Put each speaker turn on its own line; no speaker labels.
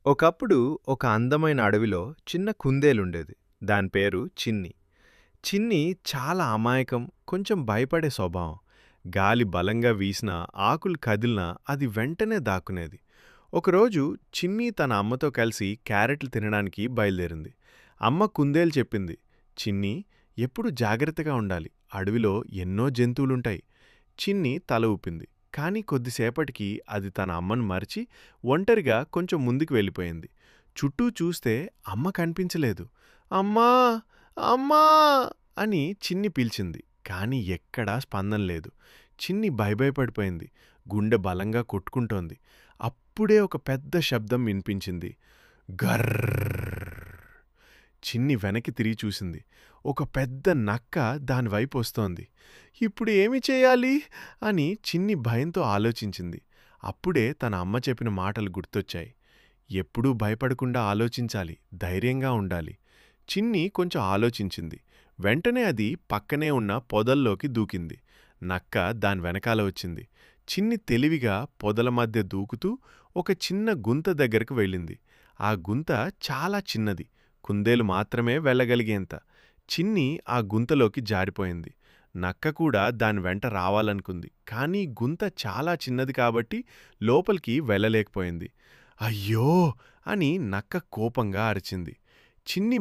ఒకప్పుడు ఒక అందమైన అడవిలో చిన్న కుందేలుండేది. దాని పేరు చిన్ని. చిన్ని చాలా అమాయకం, కొంచెం భయపడే స్వభావం. గాలి బలంగా వీసినా, ఆకులు కదిలినా అది వెంటనే దాక్కునేది. ఒకరోజు చిన్ని తన అమ్మతో కలిసి క్యారెట్లు తినడానికి బయలుదేరింది. అమ్మ కుందేలు చెప్పింది, చిన్ని, ఎప్పుడు జాగ్రత్తగా ఉండాలి. అడవిలో ఎన్నో జంతువులుంటాయి. చిన్ని తల ఊపింది. కానీ కొద్దిసేపటికి అది తన అమ్మను మరిచి ఒంటరిగా కొంచెం ముందుకు వెళ్ళిపోయింది. చుట్టూ చూస్తే అమ్మ కనిపించలేదు. అమ్మా, అమ్మా అని చిన్ని పిలిచింది. కానీ ఎక్కడా స్పందన లేదు. చిన్ని భయభయపడిపోయింది. గుండె బలంగా కొట్టుకుంటోంది. అప్పుడే ఒక పెద్ద శబ్దం వినిపించింది. గర్ర్. చిన్ని వెనక్కి తిరిగి చూసింది. ఒక పెద్ద నక్క దానివైపు వస్తోంది. ఇప్పుడు ఏమి చేయాలి అని చిన్ని భయంతో ఆలోచించింది. అప్పుడే తన అమ్మ చెప్పిన మాటలు గుర్తొచ్చాయి. ఎప్పుడూ భయపడకుండా ఆలోచించాలి, ధైర్యంగా ఉండాలి. చిన్ని కొంచెం ఆలోచించింది. వెంటనే అది పక్కనే ఉన్న పొదల్లోకి దూకింది. నక్క దాని వెనకాల వచ్చింది. చిన్ని తెలివిగా పొదల మధ్య దూకుతూ ఒక చిన్న గుంత దగ్గరకు వెళ్ళింది. ఆ గుంత చాలా చిన్నది, కుందేలు మాత్రమే వెళ్ళగలిగేంత. చిన్ని ఆ గుంతలోకి జారిపోయింది. నక్క కూడా దాని వెంట రావాలనుకుంది. కానీ గుంత చాలా చిన్నది కాబట్టి లోపలికి వెళ్ళలేకపోయింది. అయ్యో అని నక్క కోపంగా అరిచింది. చిన్ని